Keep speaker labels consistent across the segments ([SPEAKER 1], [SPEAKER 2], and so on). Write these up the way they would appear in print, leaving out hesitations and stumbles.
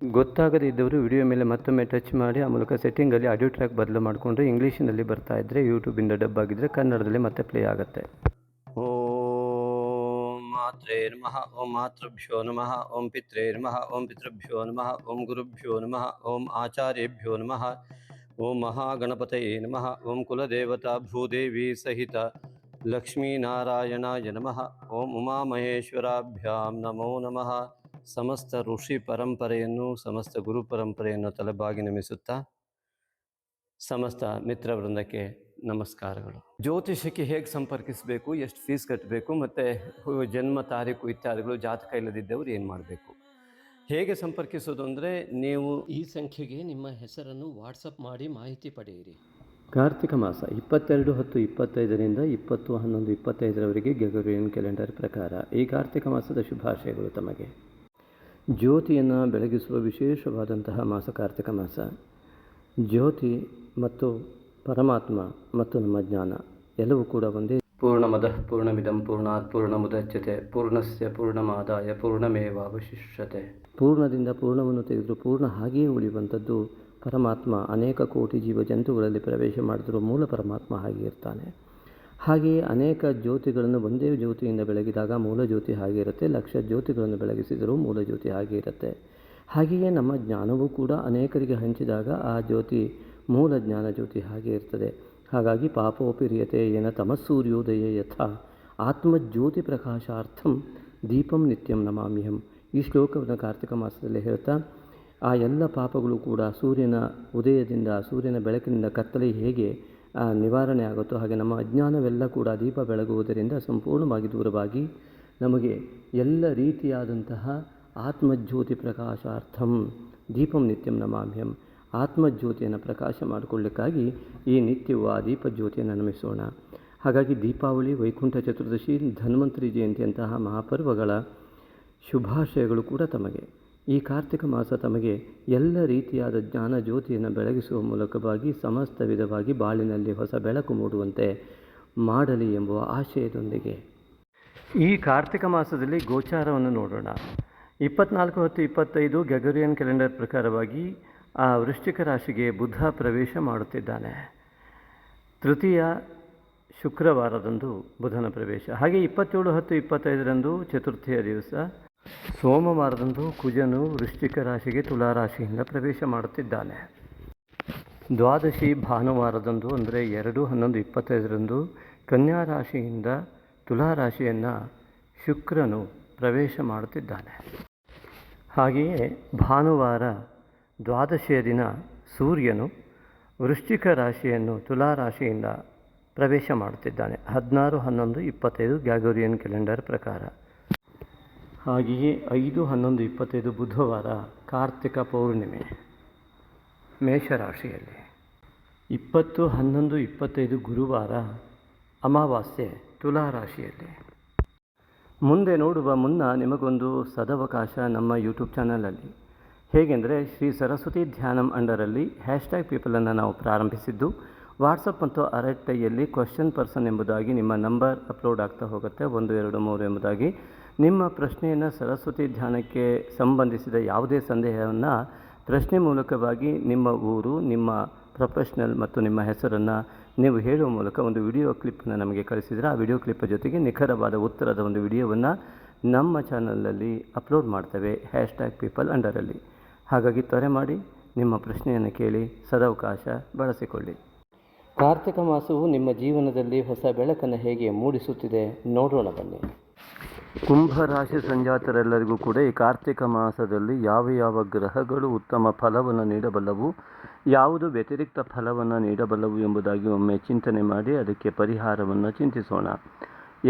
[SPEAKER 1] ಗೊತ್ತಾಗದೇ ಇದ್ದವರು ವಿಡಿಯೋ ಮೇಲೆ ಮತ್ತೊಮ್ಮೆ ಟಚ್ ಮಾಡಿ ಆ ಮೂಲಕ ಸೆಟ್ಟಿಂಗಲ್ಲಿ ಆಡಿಯೋ ಟ್ರ್ಯಾಕ್ ಬದಲು ಮಾಡಿಕೊಂಡ್ರೆ ಇಂಗ್ಲೀಷಿನಲ್ಲಿ ಬರ್ತಾ ಇದ್ದರೆ ಯೂಟ್ಯೂಬಿಂದ ಡಬ್ ಆಗಿದ್ದರೆ ಕನ್ನಡದಲ್ಲಿ ಮತ್ತೆ ಪ್ಲೇ ಆಗುತ್ತೆ. ಓಂ ಮಾತ್ರೇ ನಮಃ, ಓಂ ಮಾತೃಭ್ಯೋ ನಮಃ, ಓಂ ಪಿತ್ರೇ ನಮಃ, ಓಂ ಪಿತೃಭ್ಯೋ ನಮಃ, ಓಂ ಗುರುಭ್ಯೋ ನಮಃ, ಓಂ ಆಚಾರ್ಯೇಭ್ಯೋ ನಮಃ, ಓಂ ಮಹಾಗಣಪತಯೇ ನಮಃ, ಓಂ ಕುಲದೇವತಾ ಭೂದೇವಿ ಸಹಿತ ಲಕ್ಷ್ಮೀನಾರಾಯಣಾಯ ನಮಃ, ಓಂ ಉಮಾಮಹೇಶ್ವರಾಭ್ಯಾಂ ನಮೋ ನಮಃ. ಸಮಸ್ತ ಋಷಿ ಪರಂಪರೆಯನ್ನು, ಸಮಸ್ತ ಗುರು ಪರಂಪರೆಯನ್ನು ತಲೆಬಾಗಿ ನಮಿಸುತ್ತಾ ಸಮಸ್ತ ಮಿತ್ರ ವೃಂದಕ್ಕೆ ನಮಸ್ಕಾರಗಳು. ಜ್ಯೋತಿಷಕ್ಕೆ ಹೇಗೆ ಸಂಪರ್ಕಿಸಬೇಕು, ಎಷ್ಟು ಫೀಸ್ ಕಟ್ಟಬೇಕು, ಮತ್ತು ಜನ್ಮ ತಾರೀಕು ಇತ್ಯಾದಿಗಳು, ಜಾತಕ ಇಲ್ಲದಿದ್ದವರು ಏನು ಮಾಡಬೇಕು, ಹೇಗೆ ಸಂಪರ್ಕಿಸೋದು ಅಂದರೆ ನೀವು ಈ ಸಂಖ್ಯೆಗೆ ನಿಮ್ಮ ಹೆಸರನ್ನು ವಾಟ್ಸಪ್ ಮಾಡಿ ಮಾಹಿತಿ ಪಡೆಯಿರಿ. ಕಾರ್ತಿಕ ಮಾಸ 22/10/25ರಿಂದ 20/11/25ರವರೆಗೆ ಗ್ರೆಗೋರಿಯನ್ ಕ್ಯಾಲೆಂಡರ್ ಪ್ರಕಾರ ಈ ಕಾರ್ತಿಕ ಮಾಸದ ಶುಭಾಶಯಗಳು ತಮಗೆ. ಜ್ಯೋತಿಯನ್ನು ಬೆಳಗಿಸುವ ವಿಶೇಷವಾದಂತಹ ಮಾಸ ಕಾರ್ತಿಕ ಮಾಸ. ಜ್ಯೋತಿ ಮತ್ತು ಪರಮಾತ್ಮ ಮತ್ತು ನಮ್ಮ ಜ್ಞಾನ ಎಲ್ಲವೂ ಕೂಡ ಒಂದೇ. ಪೂರ್ಣಮದಃ ಪೂರ್ಣಮಿದಂ ಪೂರ್ಣಾತ್ ಪೂರ್ಣಮುದಚ್ಯತೆ ಪೂರ್ಣಸ್ಯ ಪೂರ್ಣಮಾದಾಯ ಪೂರ್ಣಮೇವಾವಶಿಷ್ಯತೆ. ಪೂರ್ಣದಿಂದ ಪೂರ್ಣವನ್ನು ತೆಗೆದರೂ ಪೂರ್ಣ ಹಾಗೆಯೇ ಉಳಿಯುವಂಥದ್ದು ಪರಮಾತ್ಮ. ಅನೇಕ ಕೋಟಿ ಜೀವ ಜಂತುಗಳಲ್ಲಿ ಪ್ರವೇಶ ಮಾಡಿದರೂ ಮೂಲ ಪರಮಾತ್ಮ ಹಾಗೆ ಇರ್ತಾನೆ. ಹಾಗೆಯೇ ಅನೇಕ ಜ್ಯೋತಿಗಳನ್ನು ಒಂದೇ ಜ್ಯೋತಿಯಿಂದ ಬೆಳಗಿದಾಗ ಮೂಲ ಜ್ಯೋತಿ ಹಾಗೆ ಇರುತ್ತೆ. ಲಕ್ಷ ಜ್ಯೋತಿಗಳನ್ನು ಬೆಳಗಿಸಿದರೂ ಮೂಲ ಜ್ಯೋತಿ ಹಾಗೆ ಇರುತ್ತೆ. ಹಾಗೆಯೇ ನಮ್ಮ ಜ್ಞಾನವೂ ಕೂಡ ಅನೇಕರಿಗೆ ಹಂಚಿದಾಗ ಆ ಜ್ಯೋತಿ ಮೂಲ ಜ್ಞಾನ ಜ್ಯೋತಿ ಹಾಗೆ ಇರ್ತದೆ. ಹಾಗಾಗಿ ಪಾಪೋಪಿರಿಯತೆ ಏನ ತಮಸ್ಸೂರ್ಯೋದಯ ಯಥಾ ಆತ್ಮಜ್ಯೋತಿ ಪ್ರಕಾಶಾರ್ಥಂ ದೀಪಂ ನಿತ್ಯಂ ನಮಾಮ್ಯಹಂ. ಈ ಶ್ಲೋಕವನ್ನು ಕಾರ್ತಿಕ ಮಾಸದಲ್ಲಿ ಹೇಳ್ತಾ ಆ ಎಲ್ಲ ಪಾಪಗಳು ಕೂಡ ಸೂರ್ಯನ ಉದಯದಿಂದ, ಸೂರ್ಯನ ಬೆಳಕಿನಿಂದ ಕತ್ತಲೆ ಹೇಗೆ ನಿವಾರಣೆ ಆಗುತ್ತೋ ಹಾಗೆ ನಮ್ಮ ಅಜ್ಞಾನವೆಲ್ಲ ಕೂಡ ದೀಪ ಬೆಳಗುವುದರಿಂದ ಸಂಪೂರ್ಣವಾಗಿ ದೂರವಾಗಿ ನಮಗೆ ಎಲ್ಲ ರೀತಿಯಾದಂತಹ ಆತ್ಮಜ್ಯೋತಿ ಪ್ರಕಾಶಾರ್ಥಂ ದೀಪಂ ನಿತ್ಯಂ ನಮಾಮ್ಯಹಂ. ಆತ್ಮಜ್ಯೋತಿಯನ್ನು ಪ್ರಕಾಶ ಮಾಡಿಕೊಳ್ಳಿಕ್ಕಾಗಿ ಈ ನಿತ್ಯವೂ ಆ ದೀಪಜ್ಯೋತಿಯನ್ನು ನಮಿಸೋಣ. ಹಾಗಾಗಿ ದೀಪಾವಳಿ, ವೈಕುಂಠ ಚತುರ್ದಶಿ, ಧನ್ವಂತರಿ ಜಯಂತಿಯಂತಹ ಮಹಾಪರ್ವಗಳ ಶುಭಾಶಯಗಳು ಕೂಡ ತಮಗೆ. ಈ ಕಾರ್ತಿಕ ಮಾಸ ತಮಗೆ ಎಲ್ಲ ರೀತಿಯಾದ ಜ್ಞಾನ ಜ್ಯೋತಿಯನ್ನು ಬೆಳಗಿಸುವ ಮೂಲಕವಾಗಿ ಸಮಸ್ತ ವಿಧವಾಗಿ ಬಾಳಿನಲ್ಲಿ ಹೊಸ ಬೆಳಕು ಮೂಡುವಂತೆ ಮಾಡಲಿ ಎಂಬುವ ಆಶಯದೊಂದಿಗೆ ಈ ಕಾರ್ತಿಕ ಮಾಸದಲ್ಲಿ ಗೋಚಾರವನ್ನು ನೋಡೋಣ. 24/10/25 ಗ್ರೆಗೋರಿಯನ್ ಕ್ಯಾಲೆಂಡರ್ ಪ್ರಕಾರವಾಗಿ ಆ ವೃಶ್ಚಿಕ ರಾಶಿಗೆ ಬುಧ ಪ್ರವೇಶ ಮಾಡುತ್ತಿದ್ದಾನೆ. ತೃತೀಯ ಶುಕ್ರವಾರದಂದು ಬುಧನ ಪ್ರವೇಶ. ಹಾಗೆ 27/10/25ರಂದು ಚತುರ್ಥಿಯ ದಿವಸ ಸೋಮವಾರದಂದು ಕುಜನು ವೃಶ್ಚಿಕ ರಾಶಿಗೆ ತುಲಾರಾಶಿಯಿಂದ ಪ್ರವೇಶ ಮಾಡುತ್ತಿದ್ದಾನೆ. ದ್ವಾದಶಿ ಭಾನುವಾರದಂದು ಅಂದರೆ 2/11/25ರಂದು ಕನ್ಯಾ ರಾಶಿಯಿಂದ ತುಲಾರಾಶಿಯನ್ನು ಶುಕ್ರನು ಪ್ರವೇಶ ಮಾಡುತ್ತಿದ್ದಾನೆ. ಹಾಗೆಯೇ ಭಾನುವಾರ ದ್ವಾದಶಿಯ ದಿನ ಸೂರ್ಯನು ವೃಶ್ಚಿಕ ರಾಶಿಯನ್ನು ತುಲಾರಾಶಿಯಿಂದ ಪ್ರವೇಶ ಮಾಡುತ್ತಿದ್ದಾನೆ. 16/11/25 ಗ್ರೆಗೋರಿಯನ್ ಕ್ಯಾಲೆಂಡರ್ ಪ್ರಕಾರ. ಹಾಗೆಯೇ 5/11/25 ಬುಧವಾರ ಕಾರ್ತಿಕ ಪೌರ್ಣಿಮೆ ಮೇಷರಾಶಿಯಲ್ಲಿ. 20/11/25 ಗುರುವಾರ ಅಮಾವಾಸ್ಯೆ ತುಲಾರಾಶಿಯಲ್ಲಿ. ಮುಂದೆ ನೋಡುವ ಮುನ್ನ ನಿಮಗೊಂದು ಸದವಕಾಶ ನಮ್ಮ ಯೂಟ್ಯೂಬ್ ಚಾನಲಲ್ಲಿ. ಹೇಗೆಂದರೆ ಶ್ರೀ ಸರಸ್ವತಿ ಧ್ಯಾನಂ ಅಂಡರಲ್ಲಿ #ಪೀಪಲನ್ನು ನಾವು ಪ್ರಾರಂಭಿಸಿದ್ದು. ವಾಟ್ಸಪ್ ಮತ್ತು RTIಯಲ್ಲಿ ಕ್ವಶನ್ ಪರ್ಸನ್ ಎಂಬುದಾಗಿ ನಿಮ್ಮ ನಂಬರ್ ಅಪ್ಲೋಡ್ ಆಗ್ತಾ ಹೋಗುತ್ತೆ, 1 2 3 ಎಂಬುದಾಗಿ. ನಿಮ್ಮ ಪ್ರಶ್ನೆಯನ್ನು ಸರಸ್ವತಿ ಧ್ಯಾನಕ್ಕೆ ಸಂಬಂಧಿಸಿದ ಯಾವುದೇ ಸಂದೇಹವನ್ನು ಪ್ರಶ್ನೆ ಮೂಲಕವಾಗಿ ನಿಮ್ಮ ಊರು, ನಿಮ್ಮ ಪ್ರೊಫೆಷ್ನಲ್ ಮತ್ತು ನಿಮ್ಮ ಹೆಸರನ್ನು ನೀವು ಹೇಳುವ ಮೂಲಕ ಒಂದು ವಿಡಿಯೋ ಕ್ಲಿಪ್ಪನ್ನು ನಮಗೆ ಕಳಿಸಿದರೆ ಆ ವಿಡಿಯೋ ಕ್ಲಿಪ್ ಜೊತೆಗೆ ನಿಖರವಾದ ಉತ್ತರದ ಒಂದು ವಿಡಿಯೋವನ್ನು ನಮ್ಮ ಚಾನಲಲ್ಲಿ ಅಪ್ಲೋಡ್ ಮಾಡ್ತೇವೆ #ಪೀಪಲ್ ಅಂಡರಲ್ಲಿ. ಹಾಗಾಗಿ ತ್ವರೆ ಮಾಡಿ ನಿಮ್ಮ ಪ್ರಶ್ನೆಯನ್ನು ಕೇಳಿ ಸದವಕಾಶ ಬಳಸಿಕೊಳ್ಳಿ. ಕಾರ್ತಿಕ ಮಾಸವು ನಿಮ್ಮ ಜೀವನದಲ್ಲಿ ಹೊಸ ಬೆಳಕನ್ನು ಹೇಗೆ ಮೂಡಿಸುತ್ತಿದೆ ನೋಡೋಣ ಬನ್ನಿ. ಕುಂಭರಾಶಿ ಸಂಜಾತರೆಲ್ಲರಿಗೂ ಕೂಡ ಈ ಕಾರ್ತಿಕ ಮಾಸದಲ್ಲಿ ಯಾವ ಯಾವ ಗ್ರಹಗಳು ಉತ್ತಮ ಫಲವನ್ನು ನೀಡಬಲ್ಲವು, ಯಾವುದು ವ್ಯತಿರಿಕ್ತ ಫಲವನ್ನು ನೀಡಬಲ್ಲವು ಎಂಬುದಾಗಿ ಒಮ್ಮೆ ಚಿಂತನೆ ಮಾಡಿ ಅದಕ್ಕೆ ಪರಿಹಾರವನ್ನು ಚಿಂತಿಸೋಣ.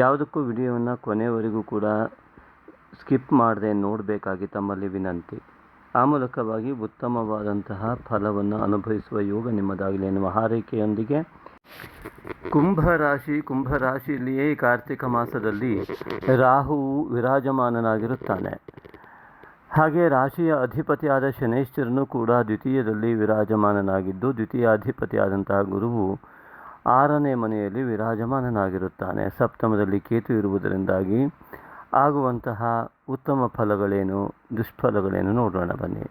[SPEAKER 1] ಯಾವುದಕ್ಕೂ ವಿಡಿಯೋವನ್ನು ಕೊನೆಯವರೆಗೂ ಕೂಡ ಸ್ಕಿಪ್ ಮಾಡದೆ ನೋಡಬೇಕಾಗಿ ತಮ್ಮಲ್ಲಿ ವಿನಂತಿ. ಆ ಮೂಲಕವಾಗಿ ಉತ್ತಮವಾದಂತಹ ಫಲವನ್ನು ಅನುಭವಿಸುವ ಯೋಗ ನಿಮ್ಮದಾಗಲಿ ಎನ್ನುವ ಹಾರೈಕೆಯೊಂದಿಗೆ ಕುಂಭರಾಶಿಯಲ್ಲಿಯೇ ಈ ಕಾರ್ತಿಕ ಮಾಸದಲ್ಲಿ ರಾಹುವು ವಿರಾಜಮಾನನಾಗಿರುತ್ತಾನೆ. ಹಾಗೆ ರಾಶಿಯ ಅಧಿಪತಿಯಾದ ಶನೈಶ್ಚರನು ಕೂಡ ದ್ವಿತೀಯದಲ್ಲಿ ವಿರಾಜಮಾನನಾಗಿದ್ದು, ದ್ವಿತೀಯಾಧಿಪತಿಯಾದಂತಹ ಗುರುವು 6ನೇ ಮನೆಯಲ್ಲಿ ವಿರಾಜಮಾನನಾಗಿರುತ್ತಾನೆ. ಸಪ್ತಮದಲ್ಲಿ ಕೇತು ಇರುವುದರಿಂದಾಗಿ ಆಗುವಂತಹ ಉತ್ತಮ ಫಲಗಳೇನು, ದುಷ್ಫಲಗಳೇನು ನೋಡೋಣ ಬನ್ನಿ.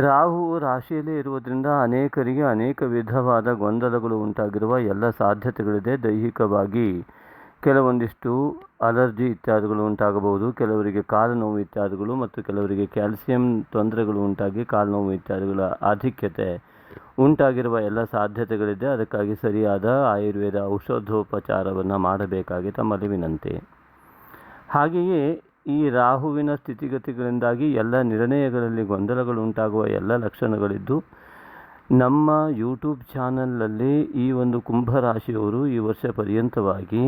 [SPEAKER 1] ರಾಹು ರಾಶಿಯಲ್ಲೇ ಇರುವುದರಿಂದ ಅನೇಕರಿಗೆ ಅನೇಕ ವಿಧವಾದ ಗೊಂದಲಗಳು ಉಂಟಾಗಿರುವ ಎಲ್ಲ ಸಾಧ್ಯತೆಗಳಿದೆ. ದೈಹಿಕವಾಗಿ ಕೆಲವೊಂದಿಷ್ಟು ಅಲರ್ಜಿ ಇತ್ಯಾದಿಗಳು ಉಂಟಾಗಬಹುದು, ಕೆಲವರಿಗೆ ಕಾಲು ನೋವು ಇತ್ಯಾದಿಗಳು, ಮತ್ತು ಕೆಲವರಿಗೆ ಕ್ಯಾಲ್ಸಿಯಂ ತೊಂದರೆಗಳು ಉಂಟಾಗಿ ಕಾಲು ನೋವು ಇತ್ಯಾದಿಗಳ ಆಧಿಕ್ಯತೆ ಉಂಟಾಗಿರುವ ಎಲ್ಲ ಸಾಧ್ಯತೆಗಳಿದೆ. ಅದಕ್ಕಾಗಿ ಸರಿಯಾದ ಆಯುರ್ವೇದ ಔಷಧೋಪಚಾರವನ್ನು ಮಾಡಬೇಕಾಗಿ ತಮ್ಮಲ್ಲಿ ವಿನಂತಿ. ಹಾಗೆಯೇ ಈ ರಾಹುವಿನ ಸ್ಥಿತಿಗತಿಗಳಿಂದಾಗಿ ಎಲ್ಲ ನಿರ್ಣಯಗಳಲ್ಲಿ ಗೊಂದಲಗಳು ಉಂಟಾಗುವ ಎಲ್ಲ ಲಕ್ಷಣಗಳಿದ್ದು, ನಮ್ಮ ಯೂಟ್ಯೂಬ್ ಚಾನಲಲ್ಲಿ ಈ ಒಂದು ಕುಂಭರಾಶಿಯವರು ಈ ವರ್ಷ ಪರ್ಯಂತವಾಗಿ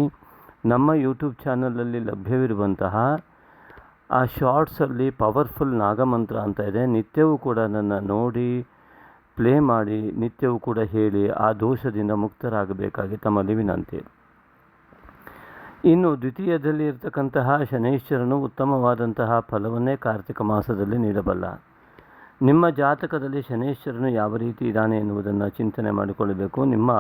[SPEAKER 1] ನಮ್ಮ ಯೂಟ್ಯೂಬ್ ಚಾನಲಲ್ಲಿ ಲಭ್ಯವಿರುವಂತಹ ಆ ಶಾರ್ಟ್ಸಲ್ಲಿ ಪವರ್ಫುಲ್ ನಾಗಮಂತ್ರ ಅಂತ ಇದೆ. ನಿತ್ಯವೂ ಕೂಡ ನನ್ನ ನೋಡಿ ಪ್ಲೇ ಮಾಡಿ, ನಿತ್ಯವೂ ಕೂಡ ಹೇಳಿ ಆ ದೋಷದಿಂದ ಮುಕ್ತರಾಗಬೇಕಾಗಿ ತಮ್ಮಲ್ಲಿ ವಿನಂತಿ. ಇನ್ನು ದ್ವಿತೀಯದಲ್ಲಿ ಇರತಕ್ಕಂತಹ ಶನೈಶ್ವರನು ಉತ್ತಮವಾದಂತಹ ಫಲವನ್ನೇ ಕಾರ್ತಿಕ ಮಾಸದಲ್ಲಿ ನೀಡಬಲ್ಲ. ನಿಮ್ಮ ಜಾತಕದಲ್ಲಿ ಶನೈಶ್ವರನು ಯಾವ ರೀತಿ ಇದ್ದಾನೆ ಎನ್ನುವುದನ್ನು ಚಿಂತನೆ ಮಾಡಿಕೊಳ್ಳಬೇಕು. ನಿಮ್ಮ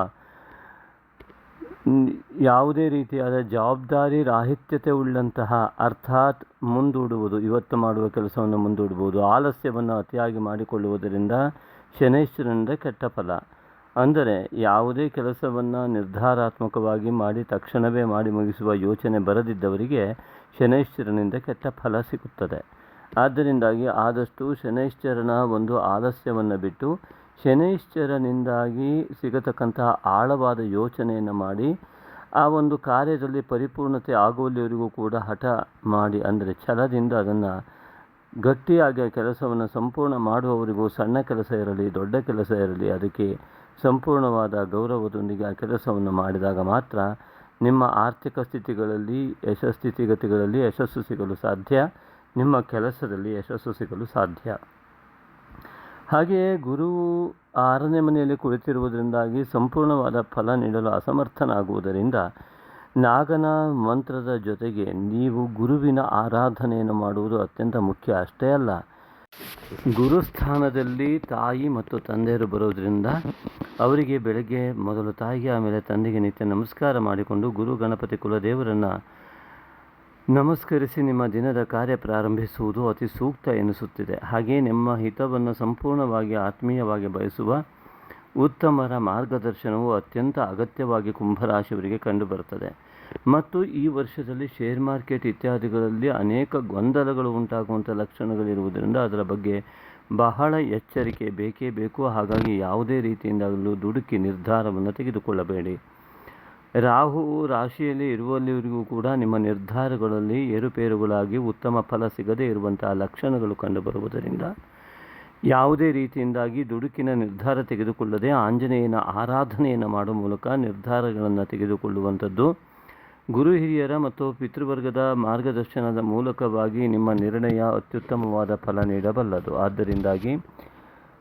[SPEAKER 1] ಯಾವುದೇ ರೀತಿಯಾದ ಜವಾಬ್ದಾರಿ ರಾಹಿತ್ಯತೆ ಉಳ್ಳಂತಹ, ಅರ್ಥಾತ್ ಮುಂದೂಡುವುದು, ಇವತ್ತು ಮಾಡುವ ಕೆಲಸವನ್ನು ಮುಂದೂಡುವುದು, ಆಲಸ್ಯವನ್ನು ಅತಿಯಾಗಿ ಮಾಡಿಕೊಳ್ಳುವುದರಿಂದ ಶನೈಶ್ವರನಿಂದ ಕೆಟ್ಟ ಫಲ. ಅಂದರೆ ಯಾವುದೇ ಕೆಲಸವನ್ನು ನಿರ್ಧಾರಾತ್ಮಕವಾಗಿ ಮಾಡಿ ತಕ್ಷಣವೇ ಮಾಡಿ ಮುಗಿಸುವ ಯೋಚನೆ ಬರದಿದ್ದವರಿಗೆ ಶನೈಶ್ವರನಿಂದ ಕೆಟ್ಟ ಫಲ ಸಿಗುತ್ತದೆ. ಆದ್ದರಿಂದಾಗಿ ಆದಷ್ಟು ಶನೈಶ್ವರನ ಒಂದು ಆಲಸ್ಯವನ್ನು ಬಿಟ್ಟು ಶನೈಶ್ವರನಿಂದಾಗಿ ಸಿಗತಕ್ಕಂತಹ ಆಳವಾದ ಯೋಚನೆಯನ್ನು ಮಾಡಿ ಆ ಒಂದು ಕಾರ್ಯದಲ್ಲಿ ಪರಿಪೂರ್ಣತೆ ಆಗುವಲ್ಲಿವರೆಗೂ ಕೂಡ ಹಠ ಮಾಡಿ, ಅಂದರೆ ಛಲದಿಂದ ಅದನ್ನು ಗಟ್ಟಿಯಾಗಿ ಕೆಲಸವನ್ನು ಸಂಪೂರ್ಣ ಮಾಡುವವರಿಗೂ ಸಣ್ಣ ಕೆಲಸ ಇರಲಿ ದೊಡ್ಡ ಕೆಲಸ ಇರಲಿ ಅದಕ್ಕೆ ಸಂಪೂರ್ಣವಾದ ಗೌರವದೊಂದಿಗೆ ಆ ಕೆಲಸವನ್ನು ಮಾಡಿದಾಗ ಮಾತ್ರ ನಿಮ್ಮ ಆರ್ಥಿಕ ಸ್ಥಿತಿಗಳಲ್ಲಿ ಸ್ಥಿತಿಗತಿಗಳಲ್ಲಿ ಯಶಸ್ಸು ಸಿಗಲು ಸಾಧ್ಯ, ನಿಮ್ಮ ಕೆಲಸದಲ್ಲಿ ಯಶಸ್ಸು ಸಿಗಲು ಸಾಧ್ಯ. ಹಾಗೆಯೇ ಗುರುವು 6ನೇ ಮನೆಯಲ್ಲಿ ಕುಳಿತಿರುವುದರಿಂದಾಗಿ ಸಂಪೂರ್ಣವಾದ ಫಲ ನೀಡಲು ಅಸಮರ್ಥನಾಗುವುದರಿಂದ ನಾಗನ ಮಂತ್ರದ ಜೊತೆಗೆ ನೀವು ಗುರುವಿನ ಆರಾಧನೆಯನ್ನು ಮಾಡುವುದು ಅತ್ಯಂತ ಮುಖ್ಯ. ಅಷ್ಟೇ ಅಲ್ಲ, ಗುರುಸ್ಥಾನದಲ್ಲಿ ತಾಯಿ ಮತ್ತು ತಂದೆಯರು ಬರೋದರಿಂದ ಅವರಿಗೆ ಬೆಳಗ್ಗೆ ಮೊದಲು ತಾಯಿಗೆ ಆಮೇಲೆ ತಂದೆಗೆ ನಿತ್ಯ ನಮಸ್ಕಾರ ಮಾಡಿಕೊಂಡು ಗುರು ಗಣಪತಿ ಕುಲದೇವರನ್ನು ನಮಸ್ಕರಿಸಿ ನಿಮ್ಮ ದಿನದ ಕಾರ್ಯ ಪ್ರಾರಂಭಿಸುವುದು ಅತಿ ಸೂಕ್ತ ಎನಿಸುತ್ತಿದೆ. ಹಾಗೆಯೇ ನಿಮ್ಮ ಹಿತವನ್ನು ಸಂಪೂರ್ಣವಾಗಿ ಆತ್ಮೀಯವಾಗಿ ಬಯಸುವ ಉತ್ತಮರ ಮಾರ್ಗದರ್ಶನವು ಅತ್ಯಂತ ಅಗತ್ಯವಾಗಿ ಕುಂಭರಾಶಿಯವರಿಗೆ ಕಂಡುಬರುತ್ತದೆ. ಮತ್ತು ಈ ವರ್ಷದಲ್ಲಿ ಶೇರ್ ಮಾರ್ಕೆಟ್ ಇತ್ಯಾದಿಗಳಲ್ಲಿ ಅನೇಕ ಗೊಂದಲಗಳು ಉಂಟಾಗುವಂಥ ಲಕ್ಷಣಗಳಿರುವುದರಿಂದ ಅದರ ಬಗ್ಗೆ ಬಹಳ ಎಚ್ಚರಿಕೆ ಬೇಕೇ ಬೇಕು. ಹಾಗಾಗಿ ಯಾವುದೇ ರೀತಿಯಿಂದಾಗಲೂ ದುಡುಕಿ ನಿರ್ಧಾರವನ್ನು ತೆಗೆದುಕೊಳ್ಳಬೇಡಿ. ರಾಹು ರಾಶಿಯಲ್ಲಿ ಇರುವಲ್ಲಿವರೆಗೂ ಕೂಡ ನಿಮ್ಮ ನಿರ್ಧಾರಗಳಲ್ಲಿ ಏರುಪೇರುಗಳಾಗಿ ಉತ್ತಮ ಫಲ ಸಿಗದೇ ಇರುವಂತಹ ಲಕ್ಷಣಗಳು ಕಂಡುಬರುವುದರಿಂದ ಯಾವುದೇ ರೀತಿಯಿಂದಾಗಿ ದುಡುಕಿನ ನಿರ್ಧಾರ ತೆಗೆದುಕೊಳ್ಳದೆ ಆಂಜನೇಯನ ಆರಾಧನೆಯನ್ನು ಮಾಡುವ ಮೂಲಕ ನಿರ್ಧಾರಗಳನ್ನು ತೆಗೆದುಕೊಳ್ಳುವಂಥದ್ದು ಗುರು ಹಿರಿಯರ ಮತ್ತು ಪಿತೃವರ್ಗದ ಮಾರ್ಗದರ್ಶನದ ಮೂಲಕವಾಗಿ ನಿಮ್ಮ ನಿರ್ಣಯ ಅತ್ಯುತ್ತಮವಾದ ಫಲ ನೀಡಬಲ್ಲದು. ಆದ್ದರಿಂದಾಗಿ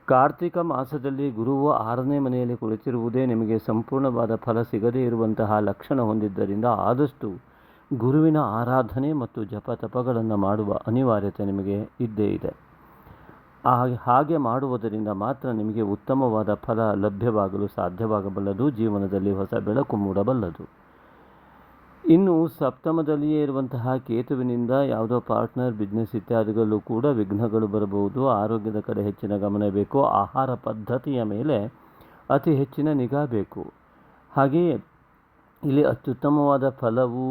[SPEAKER 1] ಕಾರ್ತಿಕ ಮಾಸದಲ್ಲಿ ಗುರುವು 6ನೇ ಮನೆಯಲ್ಲಿ ಕುಳಿತಿರುವುದೇ ನಿಮಗೆ ಸಂಪೂರ್ಣವಾದ ಫಲ ಸಿಗದೇ ಇರುವಂತಹ ಲಕ್ಷಣ ಹೊಂದಿದ್ದರಿಂದ ಆದಷ್ಟು ಗುರುವಿನ ಆರಾಧನೆ ಮತ್ತು ಜಪ ತಪಗಳನ್ನು ಮಾಡುವ ಅನಿವಾರ್ಯತೆ ನಿಮಗೆ ಇದ್ದೇ ಇದೆ. ಹಾಗೆ ಮಾಡುವುದರಿಂದ ಮಾತ್ರ ನಿಮಗೆ ಉತ್ತಮವಾದ ಫಲ ಲಭ್ಯವಾಗಲು ಸಾಧ್ಯವಾಗಬಲ್ಲದು, ಜೀವನದಲ್ಲಿ ಹೊಸ ಬೆಳಕು ಮೂಡಬಲ್ಲದು. ಇನ್ನು ಸಪ್ತಮದಲ್ಲಿಯೇ ಇರುವಂತಹ ಕೇತುವಿನಿಂದ ಯಾವುದೋ ಪಾರ್ಟ್ನರ್ ಬಿಸ್ನೆಸ್ ಇತ್ಯಾದಿಗಳಲ್ಲೂ ಕೂಡ ವಿಘ್ನಗಳು ಬರಬಹುದು. ಆರೋಗ್ಯದ ಕಡೆ ಹೆಚ್ಚಿನ ಗಮನ ಬೇಕು. ಆಹಾರ ಪದ್ಧತಿಯ ಮೇಲೆ ಅತಿ ಹೆಚ್ಚಿನ ನಿಗಾ ಬೇಕು. ಹಾಗೆಯೇ ಇಲ್ಲಿ ಅತ್ಯುತ್ತಮವಾದ ಫಲವು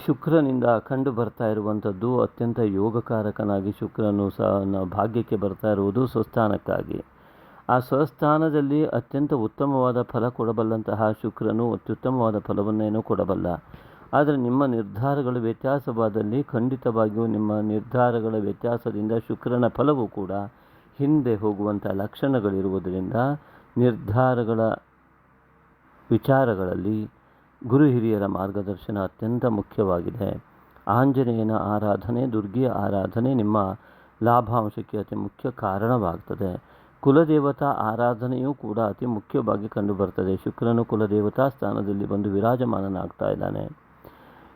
[SPEAKER 1] ಶುಕ್ರನಿಂದ ಕಂಡು ಬರ್ತಾ ಇರುವಂಥದ್ದು. ಅತ್ಯಂತ ಯೋಗಕಾರಕನಾಗಿ ಶುಕ್ರನು ಭಾಗ್ಯಕ್ಕೆ ಬರ್ತಾ ಇರುವುದು ಸ್ವಸ್ಥಾನಕ್ಕಾಗಿ. ಆ ಸ್ವಸ್ಥಾನದಲ್ಲಿ ಅತ್ಯಂತ ಉತ್ತಮವಾದ ಫಲ ಕೊಡಬಲ್ಲಂತಹ ಶುಕ್ರನು ಅತ್ಯುತ್ತಮವಾದ ಫಲವನ್ನೇನೂ ಕೊಡಬಲ್ಲ. ಆದರೆ ನಿಮ್ಮ ನಿರ್ಧಾರಗಳು ವ್ಯತ್ಯಾಸವಾದಲ್ಲಿ ಖಂಡಿತವಾಗಿಯೂ ನಿಮ್ಮ ನಿರ್ಧಾರಗಳ ವ್ಯತ್ಯಾಸದಿಂದ ಶುಕ್ರನ ಫಲವೂ ಕೂಡ ಹಿಂದೆ ಹೋಗುವಂಥ ಲಕ್ಷಣಗಳಿರುವುದರಿಂದ ನಿರ್ಧಾರಗಳ ವಿಚಾರಗಳಲ್ಲಿ ಗುರು ಹಿರಿಯರ ಮಾರ್ಗದರ್ಶನ ಅತ್ಯಂತ ಮುಖ್ಯವಾಗಿದೆ. ಆಂಜನೇಯನ ಆರಾಧನೆ, ದುರ್ಗಿಯ ಆರಾಧನೆ ನಿಮ್ಮ ಲಾಭಾಂಶಕ್ಕೆ ಅತಿ ಮುಖ್ಯ ಕಾರಣವಾಗ್ತದೆ. ಕುಲದೇವತಾ ಆರಾಧನೆಯೂ ಕೂಡ ಅತಿ ಮುಖ್ಯವಾಗಿ ಕಂಡುಬರ್ತದೆ. ಶುಕ್ರನು ಕುಲದೇವತಾ ಸ್ಥಾನದಲ್ಲಿ ಬಂದು ವಿರಾಜಮಾನನಾಗ್ತಾ ಇದ್ದಾನೆ.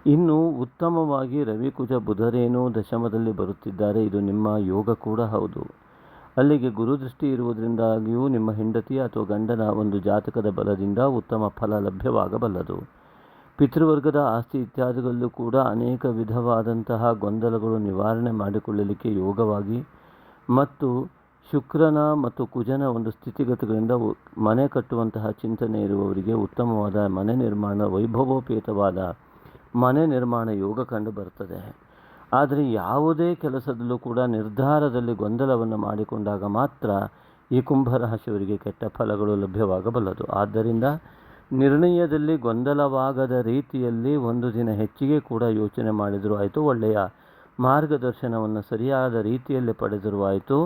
[SPEAKER 1] ಇನ್ನು ಉತ್ತಮವಾಗಿ ರವಿ ಕುಜ ಬುಧರೇನೂ ದಶಮದಲ್ಲಿ ಬರುತ್ತಿದ್ದಾರೆ. ಇದು ನಿಮ್ಮ ಯೋಗ ಕೂಡ ಹೌದು. ಅಲ್ಲಿಗೆ ಗುರುದೃಷ್ಟಿ ಇರುವುದರಿಂದಾಗಿಯೂ ನಿಮ್ಮ ಹೆಂಡತಿ ಅಥವಾ ಗಂಡನ ಒಂದು ಜಾತಕದ ಬಲದಿಂದ ಉತ್ತಮ ಫಲ ಲಭ್ಯವಾಗಬಲ್ಲದು. ಪಿತೃವರ್ಗದ ಆಸ್ತಿ ಇತ್ಯಾದಿಗಳಲ್ಲೂ ಕೂಡ ಅನೇಕ ವಿಧವಾದಂತಹ ಗೊಂದಲಗಳು ನಿವಾರಣೆ ಮಾಡಿಕೊಳ್ಳಲಿಕ್ಕೆ ಯೋಗವಾಗಿ ಮತ್ತು ಶುಕ್ರನ ಮತ್ತು ಕುಜನ ಒಂದು ಸ್ಥಿತಿಗತಿಗಳಿಂದ ಮನೆ ಕಟ್ಟುವಂತಹ ಚಿಂತನೆ ಇರುವವರಿಗೆ ಉತ್ತಮವಾದ ಮನೆ ನಿರ್ಮಾಣ, ವೈಭವೋಪೇತವಾದ ಮನೆ ನಿರ್ಮಾಣ ಯೋಗ ಕಂಡು ಬರ್ತದೆ. ಆದರೆ ಯಾವುದೇ ಕೆಲಸದಲ್ಲೂ ಕೂಡ ನಿರ್ಧಾರದಲ್ಲಿ ಗೊಂದಲವನ್ನು ಮಾಡಿಕೊಂಡಾಗ ಮಾತ್ರ ಈ ಕುಂಭರಾಶಿಯವರಿಗೆ ಕೆಟ್ಟ ಫಲಗಳು ಲಭ್ಯವಾಗಬಲ್ಲದು. ಆದ್ದರಿಂದ ನಿರ್ಣಯದಲ್ಲಿ ಗೊಂದಲವಾಗದ ರೀತಿಯಲ್ಲಿ ಒಂದು ದಿನ ಹೆಚ್ಚಿಗೆ ಕೂಡ ಯೋಚನೆ ಮಾಡಿದರೂ ಆಯಿತು, ಒಳ್ಳೆಯ ಮಾರ್ಗದರ್ಶನವನ್ನು ಸರಿಯಾದ ರೀತಿಯಲ್ಲಿ ಪಡೆದರೂ ಆಯಿತು.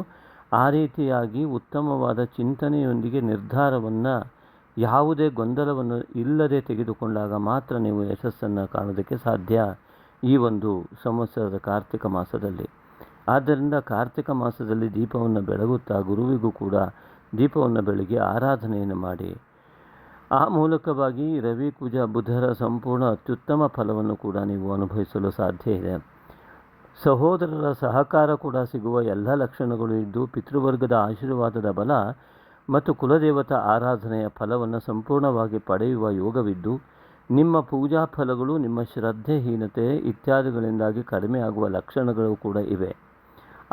[SPEAKER 1] ಆ ರೀತಿಯಾಗಿ ಉತ್ತಮವಾದ ಚಿಂತನೆಯೊಂದಿಗೆ ನಿರ್ಧಾರವನ್ನು ಯಾವುದೇ ಗೊಂದಲವನ್ನು ಇಲ್ಲದೆ ತೆಗೆದುಕೊಂಡಾಗ ಮಾತ್ರ ನೀವು ಯಶಸ್ಸನ್ನು ಕಾಣೋದಕ್ಕೆ ಸಾಧ್ಯ ಈ ಒಂದು ಸಂವತ್ಸರದ ಕಾರ್ತಿಕ ಮಾಸದಲ್ಲಿ. ಆದ್ದರಿಂದ ಕಾರ್ತಿಕ ಮಾಸದಲ್ಲಿ ದೀಪವನ್ನು ಬೆಳಗುತ್ತಾ ಗುರುವಿಗೂ ಕೂಡ ದೀಪವನ್ನು ಬೆಳಗಿ ಆರಾಧನೆಯನ್ನು ಮಾಡಿ, ಆ ಮೂಲಕವಾಗಿ ರವಿ ಕುಜ ಬುಧರ ಸಂಪೂರ್ಣ ಅತ್ಯುತ್ತಮ ಫಲವನ್ನು ಕೂಡ ನೀವು ಅನುಭವಿಸಲು ಸಾಧ್ಯ ಇದೆ. ಸಹೋದರರ ಸಹಕಾರ ಕೂಡ ಸಿಗುವ ಎಲ್ಲ ಲಕ್ಷಣಗಳು ಇದ್ದು, ಪಿತೃವರ್ಗದ ಆಶೀರ್ವಾದದ ಬಲ ಮತ್ತು ಕುಲದೇವತಾ ಆರಾಧನೆಯ ಫಲವನ್ನು ಸಂಪೂರ್ಣವಾಗಿ ಪಡೆಯುವ ಯೋಗವಿದ್ದು, ನಿಮ್ಮ ಪೂಜಾ ಫಲಗಳು ನಿಮ್ಮ ಶ್ರದ್ಧೆಹೀನತೆ ಇತ್ಯಾದಿಗಳಿಂದಾಗಿ ಕಡಿಮೆ ಆಗುವ ಲಕ್ಷಣಗಳು ಕೂಡ ಇವೆ.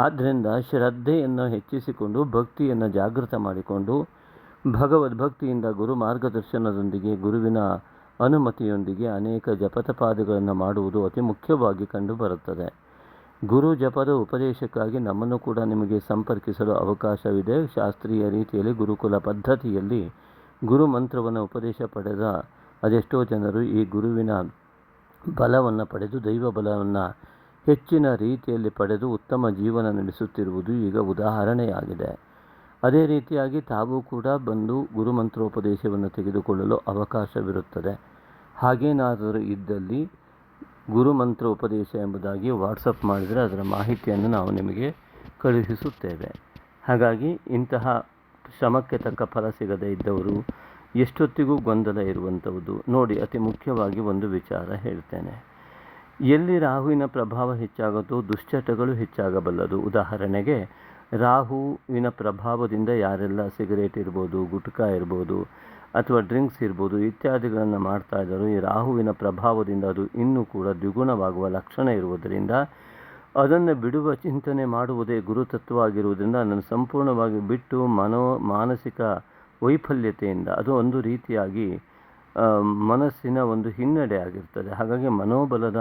[SPEAKER 1] ಆದ್ದರಿಂದ ಶ್ರದ್ಧೆಯನ್ನು ಹೆಚ್ಚಿಸಿಕೊಂಡು ಭಕ್ತಿಯನ್ನು ಜಾಗೃತ ಮಾಡಿಕೊಂಡು ಭಗವದ್ಭಕ್ತಿಯಿಂದ ಗುರು ಮಾರ್ಗದರ್ಶನದೊಂದಿಗೆ ಗುರುವಿನ ಅನುಮತಿಯೊಂದಿಗೆ ಅನೇಕ ಜಪತಪಾದಿಗಳನ್ನು ಮಾಡುವುದು ಅತಿ ಮುಖ್ಯವಾಗಿ ಕಂಡುಬರುತ್ತದೆ. ಗುರು ಜಪದ ಉಪದೇಶಕ್ಕಾಗಿ ನಮ್ಮನ್ನು ಕೂಡ ನಿಮಗೆ ಸಂಪರ್ಕಿಸಲು ಅವಕಾಶವಿದೆ. ಶಾಸ್ತ್ರೀಯ ರೀತಿಯಲ್ಲಿ ಗುರುಕುಲ ಪದ್ಧತಿಯಲ್ಲಿ ಗುರು ಮಂತ್ರವನ್ನು ಉಪದೇಶ ಪಡೆದ ಅದೆಷ್ಟೋ ಜನರು ಈ ಗುರುವಿನ ಬಲವನ್ನು ಪಡೆದು ದೈವ ಬಲವನ್ನು ಹೆಚ್ಚಿನ ರೀತಿಯಲ್ಲಿ ಪಡೆದು ಉತ್ತಮ ಜೀವನ ನಡೆಸುತ್ತಿರುವುದು ಈಗ ಉದಾಹರಣೆಯಾಗಿದೆ. ಅದೇ ರೀತಿಯಾಗಿ ತಾವು ಕೂಡ ಬಂದು ಗುರುಮಂತ್ರೋಪದೇಶವನ್ನು ತೆಗೆದುಕೊಳ್ಳಲು ಅವಕಾಶವಿರುತ್ತದೆ. ಹಾಗೇನಾದರೂ ಇದ್ದಲ್ಲಿ ಗುರುಮಂತ್ರ ಉಪದೇಶ ಎಂಬುದಾಗಿ ವಾಟ್ಸಪ್ ಮಾಡಿದರೆ ಅದರ ಮಾಹಿತಿಯನ್ನು ನಾವು ನಿಮಗೆ ಕಳುಹಿಸುತ್ತೇವೆ. ಹಾಗಾಗಿ ಇಂತಹ ಶ್ರಮಕ್ಕೆ ತಕ್ಕ ಫಲ ಸಿಗದೇ ಇದ್ದವರು, ಎಷ್ಟೊತ್ತಿಗೂ ಗೊಂದಲ ಇರುವಂಥದ್ದು ನೋಡಿ, ಅತಿ ಮುಖ್ಯವಾಗಿ ಒಂದು ವಿಚಾರ ಹೇಳ್ತೇನೆ. ಎಲ್ಲಿ ರಾಹುವಿನ ಪ್ರಭಾವ ಹೆಚ್ಚಾಗುತ್ತೋ ದುಶ್ಚಟಗಳು ಹೆಚ್ಚಾಗಬಲ್ಲದು. ಉದಾಹರಣೆಗೆ ರಾಹುವಿನ ಪ್ರಭಾವದಿಂದ ಯಾರೆಲ್ಲ ಸಿಗರೇಟ್ ಇರ್ಬೋದು, ಗುಟ್ಕಾ ಇರ್ಬೋದು, ಅಥವಾ ಡ್ರಿಂಕ್ಸ್ ಇರ್ಬೋದು ಇತ್ಯಾದಿಗಳನ್ನು ಮಾಡ್ತಾ ಇದ್ದರು, ಈ ರಾಹುವಿನ ಪ್ರಭಾವದಿಂದ ಅದು ಇನ್ನೂ ಕೂಡ ದ್ವಿಗುಣವಾಗುವ ಲಕ್ಷಣ ಇರುವುದರಿಂದ ಅದನ್ನು ಬಿಡುವ ಚಿಂತನೆ ಮಾಡುವುದೇ ಗುರುತತ್ವ ಆಗಿರುವುದರಿಂದ ಅದನ್ನು ಸಂಪೂರ್ಣವಾಗಿ ಬಿಟ್ಟು ಮಾನಸಿಕ ವೈಫಲ್ಯತೆಯಿಂದ ಅದು ಒಂದು ರೀತಿಯಾಗಿ ಮನಸ್ಸಿನ ಒಂದು ಹಿನ್ನಡೆ ಆಗಿರ್ತದೆ. ಹಾಗಾಗಿ ಮನೋಬಲದ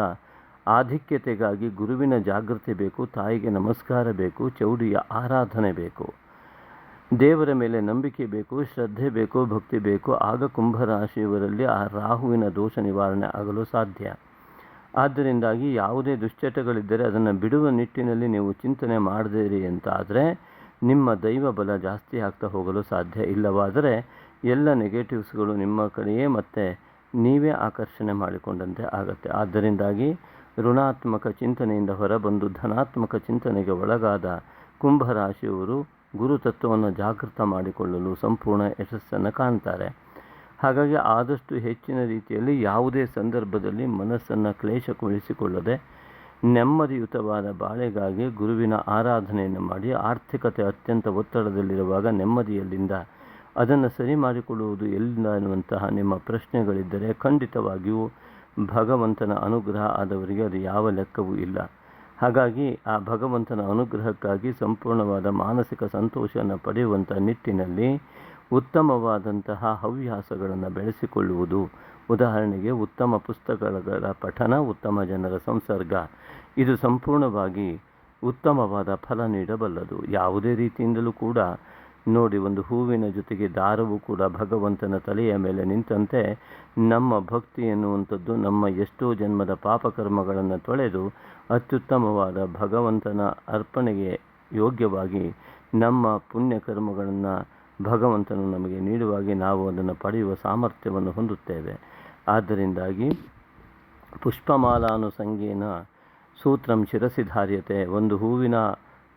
[SPEAKER 1] ಆಧಿಕ್ಯತೆಗಾಗಿ ಗುರುವಿನ ಜಾಗೃತಿ ಬೇಕು, ತಾಯಿಗೆ ನಮಸ್ಕಾರ ಬೇಕು, ಚೌಡಿಯ ಆರಾಧನೆ ಬೇಕು, ದೇವರ ಮೇಲೆ ನಂಬಿಕೆ ಬೇಕು, ಶ್ರದ್ಧೆ ಬೇಕು, ಭಕ್ತಿ ಬೇಕು. ಆಗ ಕುಂಭರಾಶಿಯವರಲ್ಲಿ ಆ ರಾಹುವಿನ ದೋಷ ನಿವಾರಣೆ ಆಗಲು ಸಾಧ್ಯ. ಆದ್ದರಿಂದಾಗಿ ಯಾವುದೇ ದುಶ್ಚಟಗಳಿದ್ದರೆ ಅದನ್ನು ಬಿಡುವ ನಿಟ್ಟಿನಲ್ಲಿ ನೀವು ಚಿಂತನೆ ಮಾಡದಿರಿ ಅಂತಾದರೆ ನಿಮ್ಮ ದೈವ ಬಲ ಜಾಸ್ತಿ ಆಗ್ತಾ ಹೋಗಲು ಸಾಧ್ಯ. ಇಲ್ಲವಾದರೆ ಎಲ್ಲ ನೆಗೆಟಿವ್ಸ್ಗಳು ನಿಮ್ಮ ಕಡೆಯೇ ಮತ್ತೆ ನೀವೇ ಆಕರ್ಷಣೆ ಮಾಡಿಕೊಂಡಂತೆ ಆಗುತ್ತೆ. ಆದ್ದರಿಂದಾಗಿ ಋಣಾತ್ಮಕ ಚಿಂತನೆಯಿಂದ ಹೊರಬಂದು ಧನಾತ್ಮಕ ಚಿಂತನೆಗೆ ಒಳಗಾದ ಕುಂಭರಾಶಿಯವರು ಗುರುತತ್ವವನ್ನು ಜಾಗೃತ ಮಾಡಿಕೊಳ್ಳಲು ಸಂಪೂರ್ಣ ಯಶಸ್ಸನ್ನು ಕಾಣ್ತಾರೆ. ಹಾಗಾಗಿ ಆದಷ್ಟು ಹೆಚ್ಚಿನ ರೀತಿಯಲ್ಲಿ ಯಾವುದೇ ಸಂದರ್ಭದಲ್ಲಿ ಮನಸ್ಸನ್ನು ಕ್ಲೇಶಗೊಳಿಸಿಕೊಳ್ಳದೆ ನೆಮ್ಮದಿಯುತವಾದ ಬಾಳೆಗಾಗಿ ಗುರುವಿನ ಆರಾಧನೆಯನ್ನು ಮಾಡಿ, ಆರ್ಥಿಕತೆ ಅತ್ಯಂತ ಒತ್ತಡದಲ್ಲಿರುವಾಗ ನೆಮ್ಮದಿಯಲ್ಲಿಂದ ಅದನ್ನು ಸರಿ ಮಾಡಿಕೊಳ್ಳುವುದು ಎಲ್ಲಿಂದ ಅನ್ನುವಂತಹ ನಿಮ್ಮ ಪ್ರಶ್ನೆಗಳಿದ್ದರೆ ಖಂಡಿತವಾಗಿಯೂ ಭಗವಂತನ ಅನುಗ್ರಹ ಆದವರಿಗೆ ಅದು ಯಾವ ಲೆಕ್ಕವೂ ಇಲ್ಲ. ಹಾಗಾಗಿ ಆ ಭಗವಂತನ ಅನುಗ್ರಹಕ್ಕಾಗಿ ಸಂಪೂರ್ಣವಾದ ಮಾನಸಿಕ ಸಂತೋಷವನ್ನು ಪಡೆಯುವಂಥ ನಿಟ್ಟಿನಲ್ಲಿ ಉತ್ತಮವಾದಂತಹ ಹವ್ಯಾಸಗಳನ್ನು ಬೆಳೆಸಿಕೊಳ್ಳುವುದು, ಉದಾಹರಣೆಗೆ ಉತ್ತಮ ಪುಸ್ತಕಗಳ ಪಠನ, ಉತ್ತಮ ಜನರ ಸಂಸರ್ಗ, ಇದು ಸಂಪೂರ್ಣವಾಗಿ ಉತ್ತಮವಾದ ಫಲ ನೀಡಬಲ್ಲದು. ಯಾವುದೇ ರೀತಿಯಿಂದಲೂ ಕೂಡ ನೋಡಿ, ಒಂದು ಹೂವಿನ ಜೊತೆಗೆ ದಾರವೂ ಕೂಡ ಭಗವಂತನ ತಲೆಯ ಮೇಲೆ ನಿಂತಂತೆ ನಮ್ಮ ಭಕ್ತಿ ಎನ್ನುವಂಥದ್ದು ನಮ್ಮ ಎಷ್ಟೋ ಜನ್ಮದ ಪಾಪಕರ್ಮಗಳನ್ನು ತೊಳೆದು ಅತ್ಯುತ್ತಮವಾದ ಭಗವಂತನ ಅರ್ಪಣೆಗೆ ಯೋಗ್ಯವಾಗಿ ನಮ್ಮ ಪುಣ್ಯಕರ್ಮಗಳನ್ನು ಭಗವಂತನು ನಮಗೆ ನೀಡುವಾಗಿ ನಾವು ಅದನ್ನು ಪಡೆಯುವ ಸಾಮರ್ಥ್ಯವನ್ನು ಹೊಂದುತ್ತೇವೆ. ಆದ್ದರಿಂದಾಗಿ ಪುಷ್ಪಮಾಲಾನುಸಂಗೇನ ಸೂತ್ರಂ ಶಿರಸಿ ಧಾರ್ಯತೆ, ಒಂದು ಹೂವಿನ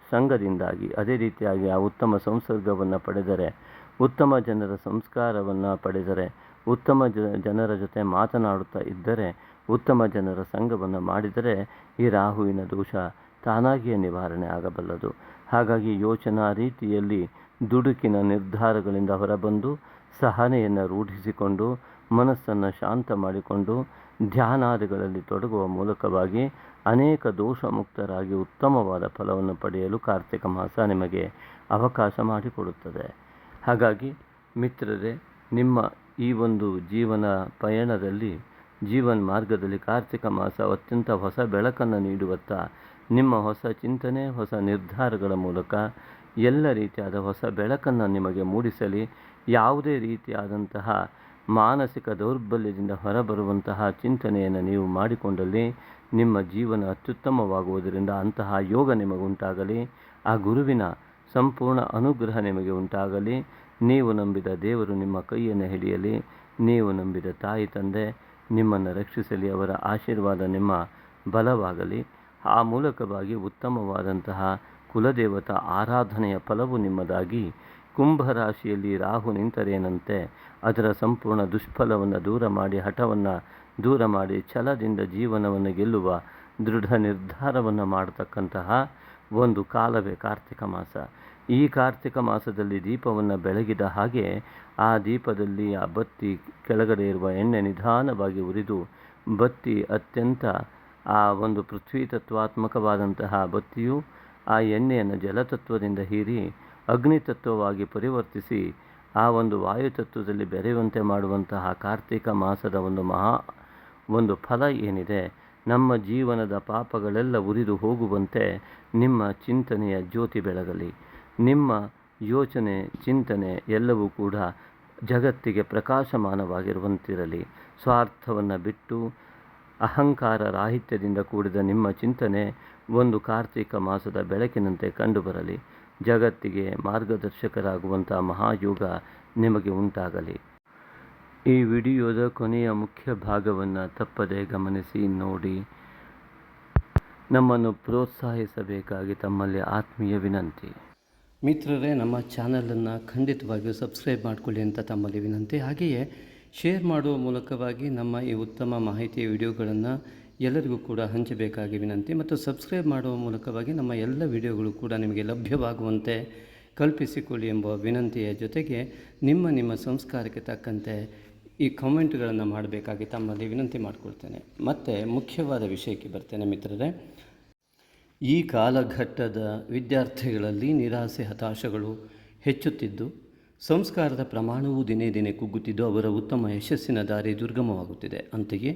[SPEAKER 1] ಸಂಘದಿಂದಾಗಿ ಅದೇ ರೀತಿಯಾಗಿ ಆ ಉತ್ತಮ ಸಂಸರ್ಗವನ್ನು ಪಡೆದರೆ, ಉತ್ತಮ ಜನರ ಸಂಸ್ಕಾರವನ್ನು ಪಡೆದರೆ, ಉತ್ತಮ ಜನರ ಜೊತೆ ಮಾತನಾಡುತ್ತಾ ಇದ್ದರೆ, ಉತ್ತಮ ಜನರ ಸಂಘವನ್ನು ಮಾಡಿದರೆ ಈ ರಾಹುವಿನ ದೋಷ ತಾನಾಗಿಯೇ ನಿವಾರಣೆ ಆಗಬಲ್ಲದು. ಹಾಗಾಗಿ ಯೋಚನಾ ರೀತಿಯಲ್ಲಿ ದುಡುಕಿನ ನಿರ್ಧಾರಗಳಿಂದ ಹೊರಬಂದು ಸಹನೆಯನ್ನು ರೂಢಿಸಿಕೊಂಡು ಮನಸ್ಸನ್ನು ಶಾಂತ ಮಾಡಿಕೊಂಡು ಧ್ಯಾನಾದಿಗಳಲ್ಲಿ ತೊಡಗುವ ಮೂಲಕವಾಗಿ ಅನೇಕ ದೋಷ ಮುಕ್ತರಾಗಿ ಉತ್ತಮವಾದ ಫಲವನ್ನು ಪಡೆಯಲು ಕಾರ್ತಿಕ ಮಾಸ ನಿಮಗೆ ಅವಕಾಶ ಮಾಡಿಕೊಡುತ್ತದೆ. ಹಾಗಾಗಿ ಮಿತ್ರರೇ, ನಿಮ್ಮ ಈ ಒಂದು ಜೀವನ ಪಯಣದಲ್ಲಿ, ಜೀವನ ಮಾರ್ಗದಲ್ಲಿ ಕಾರ್ತಿಕ ಮಾಸ ಅತ್ಯಂತ ಹೊಸ ಬೆಳಕನ್ನು ನೀಡುವತ್ತ ನಿಮ್ಮ ಹೊಸ ಚಿಂತನೆ, ಹೊಸ ನಿರ್ಧಾರಗಳ ಮೂಲಕ ಎಲ್ಲ ರೀತಿಯಾದ ಹೊಸ ಬೆಳಕನ್ನು ನಿಮಗೆ ಮೂಡಿಸಲಿ. ಯಾವುದೇ ರೀತಿಯಾದಂತಹ ಮಾನಸಿಕ ದೌರ್ಬಲ್ಯದಿಂದ ಹೊರಬರುವಂತಹ ಚಿಂತನೆಯನ್ನು ನೀವು ಮಾಡಿಕೊಂಡಲ್ಲಿ ನಿಮ್ಮ ಜೀವನ ಅತ್ಯುತ್ತಮವಾಗುವುದರಿಂದ ಅಂತಹ ಯೋಗ ನಿಮಗುಂಟಾಗಲಿ. ಆ ಗುರುವಿನ ಸಂಪೂರ್ಣ ಅನುಗ್ರಹ ನಿಮಗೆ ಉಂಟಾಗಲಿ. ನೀವು ನಂಬಿದ ದೇವರು ನಿಮ್ಮ ಕೈಯನ್ನು ಹಿಡಿಯಲಿ. ನೀವು ನಂಬಿದ ತಾಯಿ ತಂದೆ ನಿಮ್ಮನ್ನು ರಕ್ಷಿಸಲಿ. ಅವರ ಆಶೀರ್ವಾದ ನಿಮ್ಮ ಬಲವಾಗಲಿ. ಆ ಮೂಲಕವಾಗಿ ಉತ್ತಮವಾದಂತಹ ಕುಲದೇವತಾ ಆರಾಧನೆಯ ಫಲವು ನಿಮ್ಮದಾಗಿ, ಕುಂಭರಾಶಿಯಲ್ಲಿ ರಾಹು ನಿಂತರೇನಂತೆ ಅದರ ಸಂಪೂರ್ಣ ದುಷ್ಫಲವನ್ನು ದೂರ ಮಾಡಿ, ಹಠವನ್ನು ದೂರ ಮಾಡಿ, ಛಲದಿಂದ ಜೀವನವನ್ನು ಗೆಲ್ಲುವ ದೃಢ ನಿರ್ಧಾರವನ್ನು ಮಾಡತಕ್ಕಂತಹ ಒಂದು ಕಾಲವೇ ಕಾರ್ತಿಕ ಮಾಸ. ಈ ಕಾರ್ತಿಕ ಮಾಸದಲ್ಲಿ ದೀಪವನ್ನು ಬೆಳಗಿದ ಹಾಗೆ ಆ ದೀಪದಲ್ಲಿ ಆ ಬತ್ತಿ ಕೆಳಗಡೆ ಇರುವ ಎಣ್ಣೆ ನಿಧಾನವಾಗಿ ಉರಿದು, ಬತ್ತಿ ಅತ್ಯಂತ ಆ ಒಂದು ಪೃಥ್ವಿ ತತ್ವಾತ್ಮಕವಾದಂತಹ ಬತ್ತಿಯು ಆ ಎಣ್ಣೆಯನ್ನು ಜಲತತ್ವದಿಂದ ಹೀರಿ ಅಗ್ನಿತತ್ವವಾಗಿ ಪರಿವರ್ತಿಸಿ ಆ ಒಂದು ವಾಯುತತ್ವದಲ್ಲಿ ಬೆರೆಯುವಂತೆ ಮಾಡುವಂತಹ ಕಾರ್ತಿಕ ಮಾಸದ ಒಂದು ಫಲ ಏನಿದೆ, ನಮ್ಮ ಜೀವನದ ಪಾಪಗಳೆಲ್ಲ ಉರಿದು ಹೋಗುವಂತೆ ನಿಮ್ಮ ಚಿಂತನೆಯ ಜ್ಯೋತಿ ಬೆಳಗಲಿ. ನಿಮ್ಮ ಯೋಚನೆ, ಚಿಂತನೆ ಎಲ್ಲವೂ ಕೂಡ ಜಗತ್ತಿಗೆ ಪ್ರಕಾಶಮಾನವಾಗಿರುವಂತಿರಲಿ. ಸ್ವಾರ್ಥವನ್ನು ಬಿಟ್ಟು ಅಹಂಕಾರ ರಾಹಿತ್ಯದಿಂದ ಕೂಡಿದ ನಿಮ್ಮ ಚಿಂತನೆ ಒಂದು ಕಾರ್ತಿಕ ಮಾಸದ ಬೆಳಕಿನಂತೆ ಕಂಡುಬರಲಿ. ಜಗತ್ತಿಗೆ ಮಾರ್ಗದರ್ಶಕರಾಗುವಂಥ ಮಹಾಯೋಗ ನಿಮಗೆ ಉಂಟಾಗಲಿ. ಈ ವಿಡಿಯೋದ ಕೊನೆಯ ಮುಖ್ಯ ಭಾಗವನ್ನು ತಪ್ಪದೆ ಗಮನಿಸಿ ನೋಡಿ. ನಮ್ಮನ್ನು ಪ್ರೋತ್ಸಾಹಿಸಬೇಕಾಗಿ ತಮ್ಮಲ್ಲಿ ಆತ್ಮೀಯ ವಿನಂತಿ. ಮಿತ್ರರೇ, ನಮ್ಮ ಚಾನಲನ್ನು ಖಂಡಿತವಾಗಿಯೂ ಸಬ್ಸ್ಕ್ರೈಬ್ ಮಾಡಿಕೊಳ್ಳಿ ಅಂತ ತಮ್ಮಲ್ಲಿ ವಿನಂತಿ. ಹಾಗೆಯೇ ಶೇರ್ ಮಾಡುವ ಮೂಲಕವಾಗಿ ನಮ್ಮ ಈ ಉತ್ತಮ ಮಾಹಿತಿಯ ವಿಡಿಯೋಗಳನ್ನು ಎಲ್ಲರಿಗೂ ಕೂಡ ಹಂಚಬೇಕಾಗಿ ವಿನಂತಿ. ಮತ್ತು ಸಬ್ಸ್ಕ್ರೈಬ್ ಮಾಡುವ ಮೂಲಕವಾಗಿ ನಮ್ಮ ಎಲ್ಲ ವಿಡಿಯೋಗಳು ಕೂಡ ನಿಮಗೆ ಲಭ್ಯವಾಗುವಂತೆ ಕಲ್ಪಿಸಿಕೊಳ್ಳಿ ಎಂಬ ವಿನಂತಿಯ ಜೊತೆಗೆ ನಿಮ್ಮ ಸಂಸ್ಕಾರಕ್ಕೆ ತಕ್ಕಂತೆ ಈ ಕಾಮೆಂಟ್ಗಳನ್ನು ಮಾಡಬೇಕಾಗಿ ತಮ್ಮಲ್ಲಿ ವಿನಂತಿ ಮಾಡಿಕೊಳ್ತೇನೆ. ಮತ್ತು ಮುಖ್ಯವಾದ ವಿಷಯಕ್ಕೆ ಬರ್ತೇನೆ ಮಿತ್ರರೇ. ಈ ಕಾಲಘಟ್ಟದ ವಿದ್ಯಾರ್ಥಿಗಳಲ್ಲಿ ನಿರಾಸೆ, ಹತಾಶಗಳು ಹೆಚ್ಚುತ್ತಿದ್ದು, ಸಂಸ್ಕಾರದ ಪ್ರಮಾಣವೂ ದಿನೇ ದಿನೇ ಕುಗ್ಗುತ್ತಿದ್ದು ಅವರ ಉತ್ತಮ ಯಶಸ್ಸಿನ ದಾರಿ ದುರ್ಗಮವಾಗುತ್ತಿದೆ. ಅಂತೆಯೇ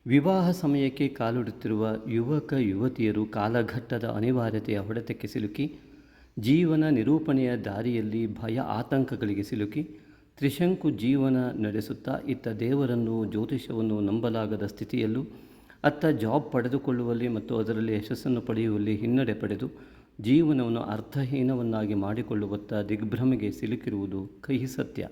[SPEAKER 1] ವಿವಾಹ ಸಮಯಕ್ಕೆ ಕಾಲಿಡುತ್ತಿರುವ ಯುವಕ ಯುವತಿಯರು ಕಾಲಘಟ್ಟದ ಅನಿವಾರ್ಯತೆಯ ಹೊಡೆತಕ್ಕೆ ಸಿಲುಕಿ, ಜೀವನ ನಿರೂಪಣೆಯ ದಾರಿಯಲ್ಲಿ ಭಯ ಆತಂಕಗಳಿಗೆ ಸಿಲುಕಿ ತ್ರಿಶಂಕು ಜೀವನ ನಡೆಸುತ್ತಾ ಇತ್ತ ದೇವರನ್ನು, ಜ್ಯೋತಿಷವನ್ನು ನಂಬಲಾಗದ ಸ್ಥಿತಿಯಲ್ಲೂ ಅತ್ತ ಜಾಬ್ ಪಡೆದುಕೊಳ್ಳುವಲ್ಲಿ ಮತ್ತು ಅದರಲ್ಲಿ ಯಶಸ್ಸನ್ನು ಪಡೆಯುವಲ್ಲಿ ಹಿನ್ನಡೆ ಪಡೆದು ಜೀವನವನ್ನು ಅರ್ಥಹೀನವನ್ನಾಗಿ ಮಾಡಿಕೊಳ್ಳುವತ್ತ ದಿಗ್ಭ್ರಮೆಗೆ ಸಿಲುಕಿರುವುದು ಕಹಿ ಸತ್ಯ.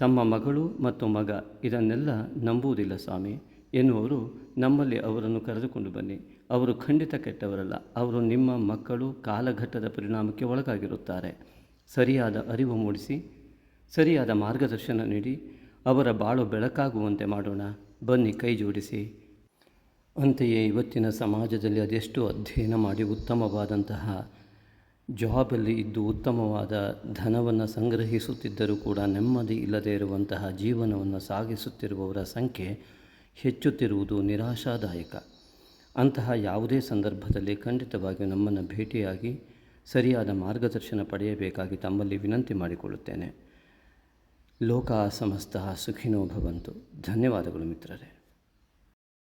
[SPEAKER 1] ತಮ್ಮ ಮಗಳು ಮತ್ತು ಮಗ ಇದನ್ನೆಲ್ಲ ನಂಬುವುದಿಲ್ಲ ಸ್ವಾಮಿ ಎನ್ನುವರು ನಮ್ಮಲ್ಲಿ ಅವರನ್ನು ಕರೆದುಕೊಂಡು ಬನ್ನಿ. ಅವರು ಖಂಡಿತ ಕೆಟ್ಟವರಲ್ಲ. ಅವರು ನಿಮ್ಮ ಮಕ್ಕಳು. ಕಾಲಘಟ್ಟದ ಪರಿಣಾಮಕ್ಕೆ ಒಳಗಾಗಿರುತ್ತಾರೆ. ಸರಿಯಾದ ಅರಿವು ಮೂಡಿಸಿ, ಸರಿಯಾದ ಮಾರ್ಗದರ್ಶನ ನೀಡಿ ಅವರ ಬಾಳು ಬೆಳಕಾಗುವಂತೆ ಮಾಡೋಣ. ಬನ್ನಿ, ಕೈ ಜೋಡಿಸಿ. ಅಂತೆಯೇ ಇವತ್ತಿನ ಸಮಾಜದಲ್ಲಿ ಅದೆಷ್ಟು ಅಧ್ಯಯನ ಮಾಡಿ ಉತ್ತಮವಾದಂತಹ ಜಾಬಲ್ಲಿ ಇದ್ದು ಉತ್ತಮವಾದ ಧನವನ್ನು ಸಂಗ್ರಹಿಸುತ್ತಿದ್ದರೂ ಕೂಡ ನೆಮ್ಮದಿ ಇಲ್ಲದೇ ಇರುವಂತಹ ಜೀವನವನ್ನು ಸಾಗಿಸುತ್ತಿರುವವರ ಸಂಖ್ಯೆ ಹೆಚ್ಚುತ್ತಿರುವುದು ನಿರಾಶಾದಾಯಕ. ಅಂತಹ ಯಾವುದೇ ಸಂದರ್ಭದಲ್ಲಿ ಖಂಡಿತವಾಗಿಯೂ ನಮ್ಮನ್ನು ಭೇಟಿಯಾಗಿ ಸರಿಯಾದ ಮಾರ್ಗದರ್ಶನ ಪಡೆಯಬೇಕಾಗಿ ತಮ್ಮಲ್ಲಿ ವಿನಂತಿ ಮಾಡಿಕೊಳ್ಳುತ್ತೇನೆ. ಲೋಕ ಸಮಸ್ತ ಸುಖಿನೋ ಭವಂತು. ಧನ್ಯವಾದಗಳು ಮಿತ್ರರೇ.